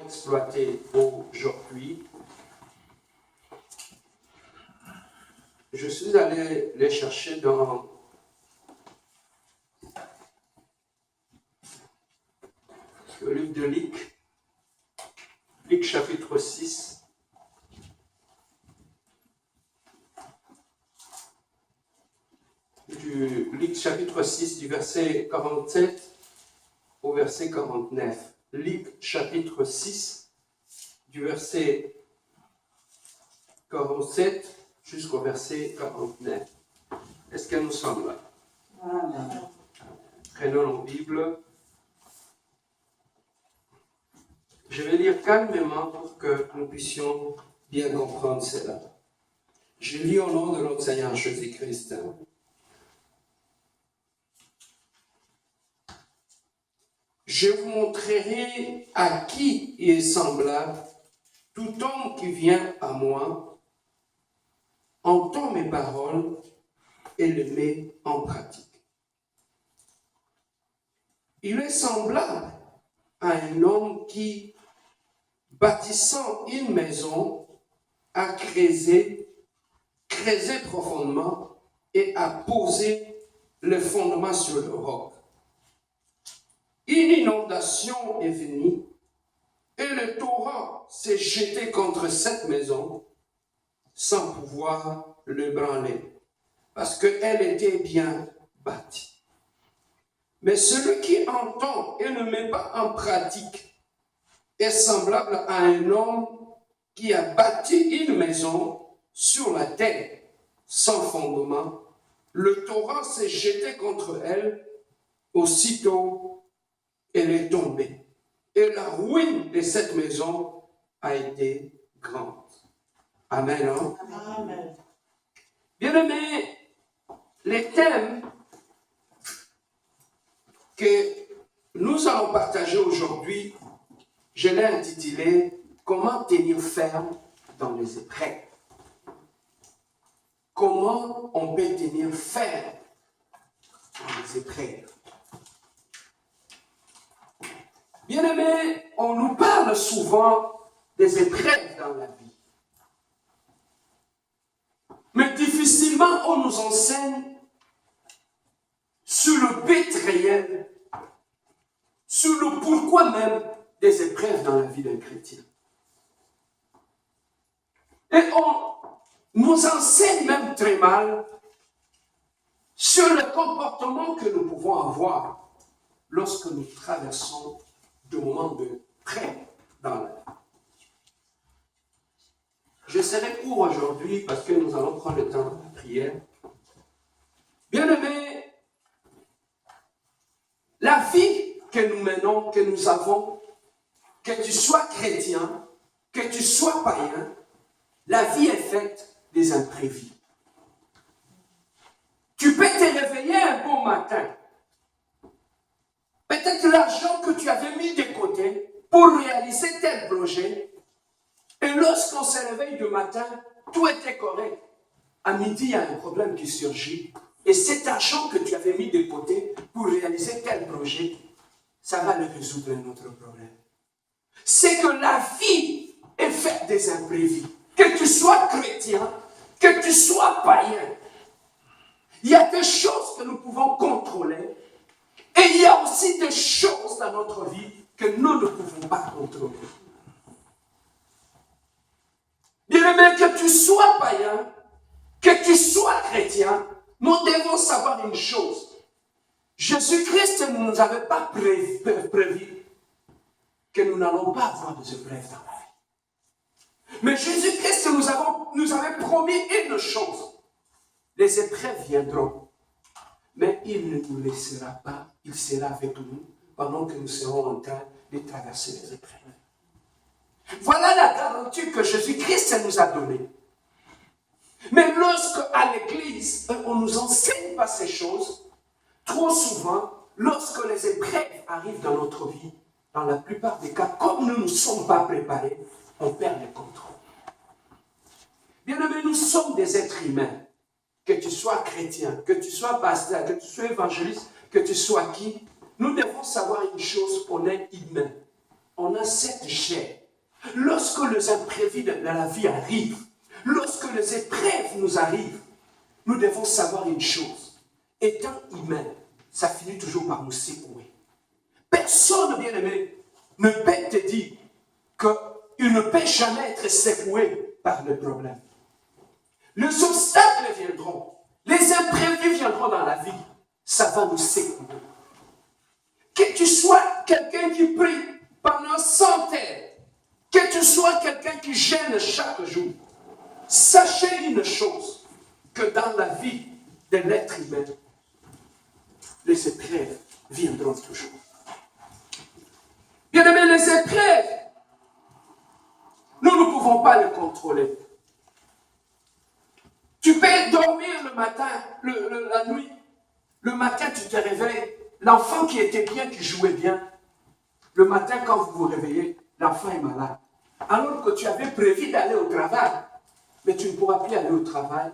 exploiter aujourd'hui. Je suis allé les chercher dans le livre de Luc chapitre 6. Luc chapitre 6 du verset 47 au verset 49. Luc chapitre 6 du verset 47 jusqu'au verset 49. Est-ce que nous sommes là? Amen. Prenons la Bible. Je vais lire calmement pour que nous puissions bien comprendre cela. Je lis au nom de notre Seigneur Jésus-Christ. Je vous montrerai à qui il est semblable. Tout homme qui vient à moi entend mes paroles et les met en pratique. Il est semblable à un homme qui, bâtissant une maison, a creusé profondément et a posé le fondement sur le roc. Une inondation est venue et le torrent s'est jeté contre cette maison sans pouvoir l'ébranler, parce qu'elle était bien bâtie. Mais celui qui entend et ne met pas en pratique est semblable à un homme qui a bâti une maison sur la terre sans fondement. Le torrent s'est jeté contre elle, aussitôt elle est tombée. Et la ruine de cette maison a été grande. Amen. Hein? Amen. Bien-aimés, les thèmes que nous allons partager aujourd'hui, je l'ai intitulé « Comment tenir ferme dans les épreuves ». Comment on peut tenir ferme dans les épreuves. Bien-aimés, on nous parle souvent des épreuves dans la vie. Mais difficilement on nous enseigne sur le but réel, sur le pourquoi même des épreuves dans la vie d'un chrétien. Et on nous enseigne même très mal sur le comportement que nous pouvons avoir lorsque nous traversons de moments de prêt dans la vie. Je serai court aujourd'hui parce que nous allons prendre le temps de la prière. Bien-aimés, la vie que nous menons, que nous avons, que tu sois chrétien, que tu sois païen, la vie est faite des imprévus. Tu peux te réveiller un bon matin. Peut-être l'argent que tu avais mis de côté pour réaliser tel projet, et lorsqu'on se réveille le matin, tout était correct. À midi, il y a un problème qui surgit, et cet argent que tu avais mis de côté pour réaliser tel projet, ça va le résoudre notre problème. C'est que la vie est faite des imprévus. Que tu sois chrétien, que tu sois païen, il y a des choses que nous pouvons contrôler, et il y a aussi des choses dans notre vie que nous ne pouvons pas contrôler. Bien-aimé, que tu sois païen, que tu sois chrétien, nous devons savoir une chose. Jésus-Christ ne nous avait pas prévu que nous n'allons pas avoir des épreuves dans la vie. Mais Jésus-Christ nous avait promis une chose. Les épreuves viendront, mais il ne nous laissera pas, il sera avec nous pendant que nous serons en train de traverser les épreuves. Voilà la garantie que Jésus-Christ nous a donnée. Mais lorsque à l'église, on ne nous enseigne pas ces choses, trop souvent, lorsque les épreuves arrivent dans notre vie, dans la plupart des cas, comme nous ne sommes pas préparés, on perd le contrôle. Bien-aimés, nous sommes des êtres humains. Que tu sois chrétien, que tu sois pasteur, que tu sois évangéliste, que tu sois qui, nous devons savoir une chose, on est humain. on a cette chair. Lorsque les imprévus de la vie arrivent, lorsque les épreuves nous arrivent, nous devons savoir une chose. Étant humain, ça finit toujours par nous secouer. Personne, bien-aimé, ne peut te dire qu'il ne peut jamais être secoué par le problème. Les obstacles viendront, les imprévus viendront dans la vie, ça va nous secouer. Que tu sois quelqu'un qui prie pendant 100 heures, que tu sois quelqu'un qui gêne chaque jour, sachez une chose, que dans la vie de l'être humain, les épreuves viendront toujours. Bien aimé, les épreuves, nous ne pouvons pas les contrôler. Tu peux dormir le matin, la nuit. Le matin, tu te réveilles. L'enfant qui était bien, qui jouait bien, le matin, quand vous vous réveillez, l'enfant est malade. Alors que tu avais prévu d'aller au travail, mais tu ne pourras plus aller au travail.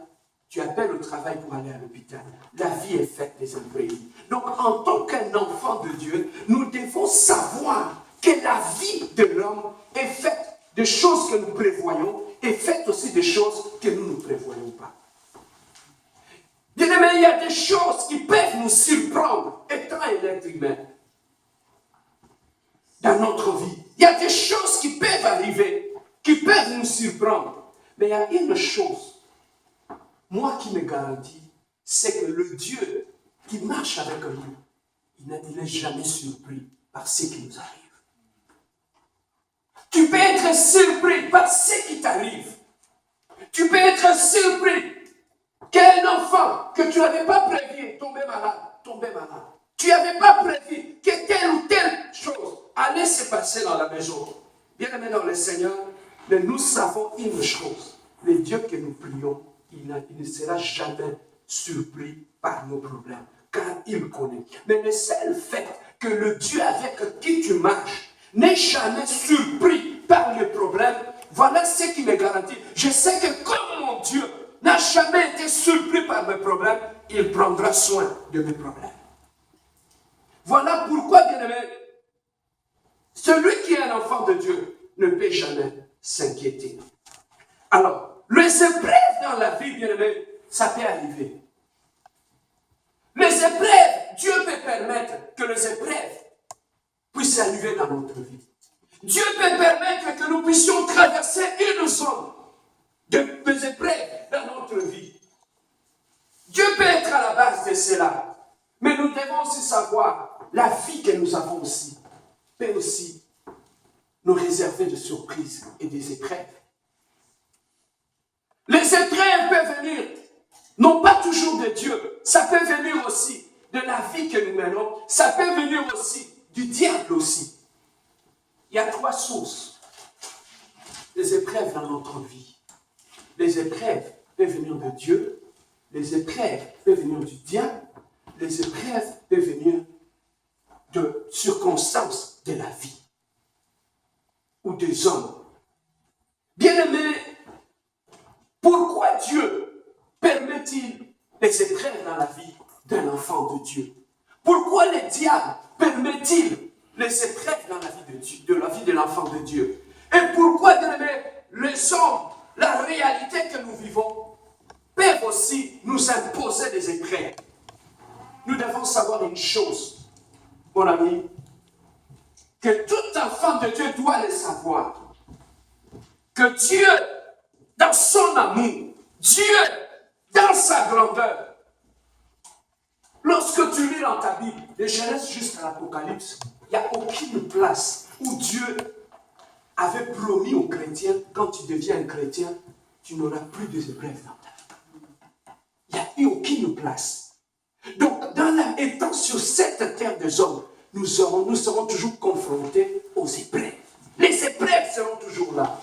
Tu appelles au travail pour aller à l'hôpital. La vie est faite des imprévus. Donc, en tant qu'un enfant de Dieu, nous devons savoir que la vie de l'homme est faite de choses que nous prévoyons et faite aussi des choses que nous ne prévoyons pas. Bien-aimé, il y a des choses qui peuvent nous surprendre étant un être humain dans notre vie. Il y a des choses qui peuvent arriver, qui peuvent nous surprendre. Mais il y a une chose, moi qui me garantis, c'est que le Dieu qui marche avec nous, il n'est jamais surpris par ce qui nous arrive. Tu peux être surpris par ce qui t'arrive. Tu peux être surpris qu'un enfant que tu n'avais pas prévu tombait malade. Tu n'avais pas prévu que telle ou telle chose allait se passer dans la maison. Bien aimé dans le Seigneur, mais nous savons une chose. Le Dieu que nous prions, il ne sera jamais surpris par nos problèmes, car il connaît. Mais le seul fait que le Dieu avec qui tu marches n'est jamais surpris par les problèmes, voilà ce qui me garantit. Je sais que comme mon Dieu n'a jamais été surpris par mes problèmes, il prendra soin de mes problèmes. Voilà pourquoi, bien-aimé, celui qui est un enfant de Dieu ne peut jamais s'inquiéter. Alors, les épreuves dans la vie, bien-aimé, ça peut arriver. Les épreuves, Dieu peut permettre que les épreuves puissent arriver dans notre vie. Dieu peut permettre que nous puissions traverser une zone des épreuves dans notre vie. Dieu peut être à la base de cela. Mais nous devons aussi savoir, la vie que nous avons aussi, peut aussi nous réserver de surprises et des épreuves. Les épreuves peuvent venir, non pas toujours de Dieu, ça peut venir aussi de la vie que nous menons, ça peut venir aussi du diable aussi. Il y a 3 sources des épreuves dans notre vie. Les épreuves peuvent venir de Dieu, les épreuves peuvent venir du diable, les épreuves peuvent venir de circonstances de la vie ou des hommes. Bien-aimés, pourquoi Dieu permet-il les épreuves dans la vie d'un enfant de Dieu? Pourquoi le diable permet-il les épreuves dans la vie de Dieu, de la vie de l'enfant de Dieu? Et pourquoi, bien-aimés, les hommes, la réalité que nous vivons, peuvent aussi nous imposer des épreuves? Nous devons savoir une chose, mon ami, que tout enfant de Dieu doit le savoir. Que Dieu, dans son amour, Dieu, dans sa grandeur, lorsque tu lis dans ta Bible, de Genèse jusqu'à l'Apocalypse, il n'y a aucune place où Dieu avait promis aux chrétiens, quand tu deviens un chrétien, tu n'auras plus de épreuves dans ta vie. Il n'y a eu aucune place. Donc, étant sur cette terre des hommes, nous serons toujours confrontés aux épreuves. Les épreuves seront toujours là.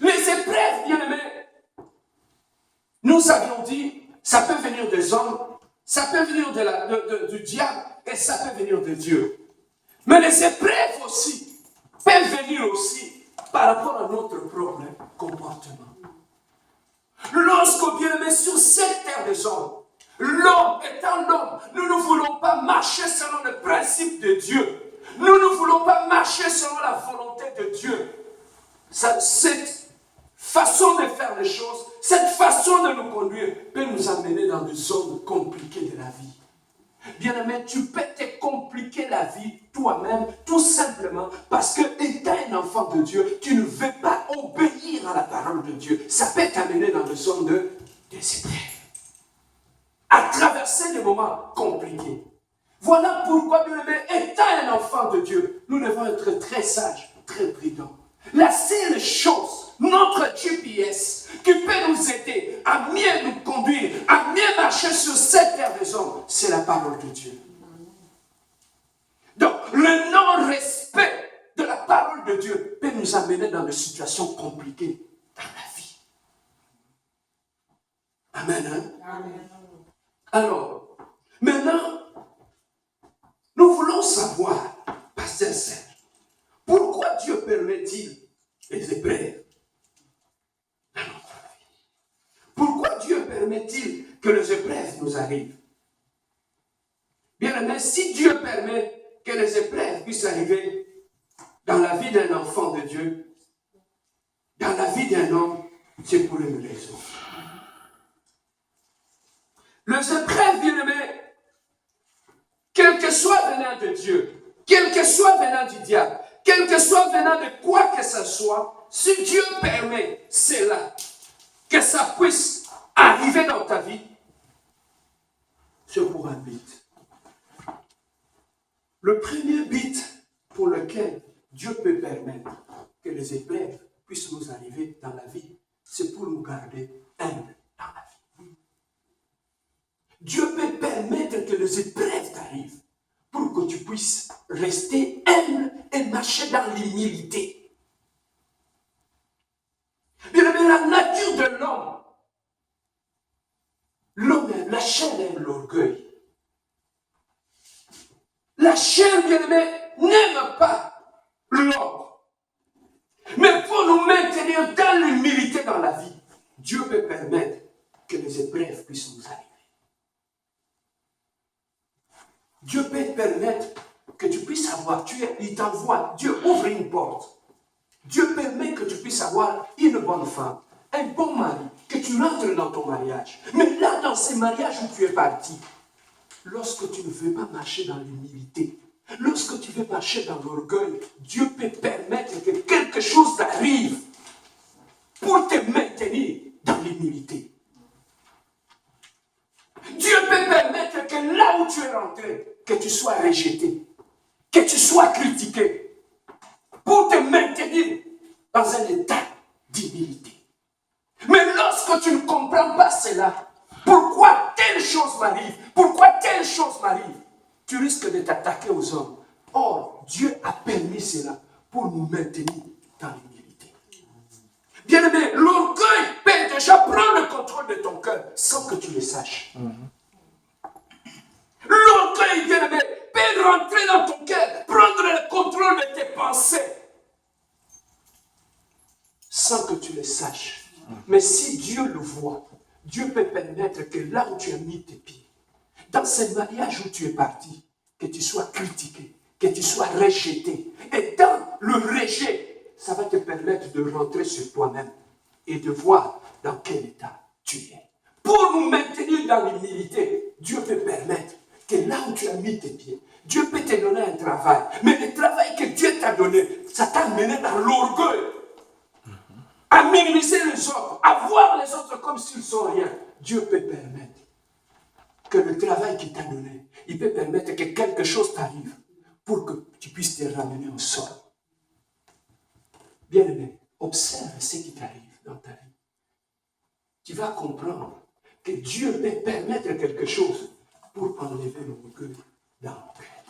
Les épreuves, bien-aimés, nous avions dit, ça peut venir des hommes, ça peut venir du diable et ça peut venir de Dieu. Mais les épreuves aussi peuvent venir aussi par rapport à notre propre comportement. Lorsque, bien-aimé, sur cette terre des hommes, l'homme étant l'homme, nous ne voulons pas marcher selon le principe de Dieu. nous ne voulons pas marcher selon la volonté de Dieu. Cette façon de faire les choses, cette façon de nous conduire peut nous amener dans des zones compliquées de la vie. Bien-aimé, tu peux te compliquer la vie toi-même, tout simplement parce que, étant un enfant de Dieu, tu ne veux pas obéir à la parole de Dieu. Ça peut t'amener dans des zones de désespoir, à traverser des moments compliqués. Voilà pourquoi, bien-aimé, étant un enfant de Dieu, nous devons être très sages, très prudents. La seule chose, notre GPS, qui peut nous aider à mieux nous conduire, à mieux marcher sur cette terre des hommes, c'est la parole de Dieu. Donc, le non-respect de la parole de Dieu peut nous amener dans des situations compliquées dans la vie. Amen. Hein? Amen. Alors, maintenant, nous voulons savoir, pasteur Serge, pourquoi Dieu permet-il les épreuves dans notre vie? Pourquoi Dieu permet-il que les épreuves nous arrivent? Bien aimé, si Dieu permet que les épreuves puissent arriver dans la vie d'un enfant de Dieu, dans la vie d'un homme, c'est pour une raison. Les épreuves, bien aimé, quel que soit venant de Dieu, quel que soit venant du diable, quel que soit venant de quoi que ce soit, si Dieu permet cela, que ça puisse arriver dans ta vie, c'est pour un but. Le premier but pour lequel Dieu peut permettre que les épreuves puissent nous arriver dans la vie, c'est pour nous garder humbles dans la vie. Dieu peut permettre que les épreuves t'arrivent pour que tu puisses rester humble et marcher dans l'humilité. Bien aimé, la nature de l'homme, la chair aime l'orgueil. La chair, bien aimé, n'aime pas l'ordre. Mais pour nous maintenir dans l'humilité dans la vie, Dieu peut permettre que les épreuves puissent nous arriver. Dieu peut te permettre que tu puisses avoir, il t'envoie, Dieu ouvre une porte. Dieu permet que tu puisses avoir une bonne femme, un bon mari, que tu rentres dans ton mariage. Mais là, dans ces mariages où tu es parti, lorsque tu ne veux pas marcher dans l'humilité, lorsque tu veux marcher dans l'orgueil, Dieu peut permettre que quelque chose t'arrive pour te maintenir dans l'humilité. Dieu peut permettre que là où tu es rentré, que tu sois rejeté, que tu sois critiqué, pour te maintenir dans un état d'humilité. Mais lorsque tu ne comprends pas cela, pourquoi telle chose m'arrive, pourquoi telle chose m'arrive, tu risques de t'attaquer aux hommes. Or, Dieu a permis cela pour nous maintenir dans l'humilité. Bien-aimé, l'orgueil peut déjà prendre le contrôle de ton cœur sans que tu le saches. L'orgueil, bien-aimé, peut rentrer dans ton cœur, prendre le contrôle de tes pensées sans que tu le saches. Mais si Dieu le voit, Dieu peut permettre que là où tu as mis tes pieds, dans ce mariage où tu es parti, que tu sois critiqué, que tu sois rejeté. Et dans le rejet, ça va te permettre de rentrer sur toi-même et de voir dans quel état tu es. Pour nous maintenir dans l'humilité, Dieu peut permettre que là où tu as mis tes pieds, Dieu peut te donner un travail. Mais le travail que Dieu t'a donné, ça t'a mené dans l'orgueil. À minimiser les autres, à voir les autres comme s'ils sont rien. Dieu peut permettre que le travail qu'il t'a donné, il peut permettre que quelque chose t'arrive pour que tu puisses te ramener au sol. Bien aimé, observe ce qui t'arrive dans ta vie. Tu vas comprendre que Dieu peut permettre quelque chose pour enlever l'orgueil dans ton cœur.